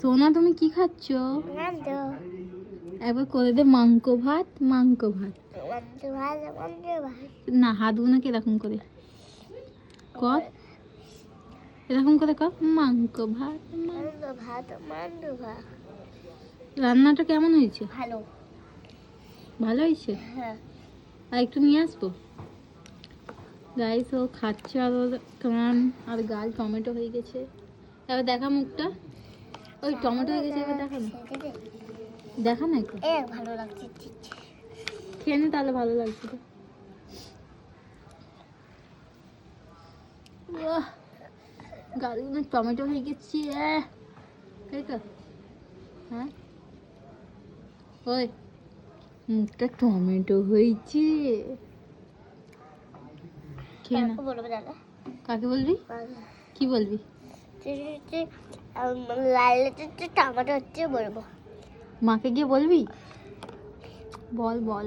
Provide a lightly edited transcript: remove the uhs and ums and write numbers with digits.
সোনা তুমি কি খাচ্ছ? একবার করে দে মাংস ভাত। না, হাতগুলো কিরকম করে কর, এরকম করে কর। মাংস ভাত। রান্নাটা কেমন হয়েছে? ভালো হয়েছে। আর একটু নিয়ে আসবো। গাইস ও খাচ্ছে আর ওর কান আর গাল টমেটো হয়ে গেছে। এবার দেখা মুখটা। ওই টমেটো হয়ে গেছে, এবার দেখা না, দেখা না একটু। ভালো লাগছে, খেয়ে নে তাহলে, ভালো লাগছে তো। গালগুলো টমেটো হয়ে গেছে। তাই তো? হ্যাঁ, ওই মুখটা টমেটো হয়েছে। খেয়ে না। কাকে বলবি? কি বলবি? টমেটো হচ্ছে বলবো। মাকে গিয়ে বলবি? বল বল।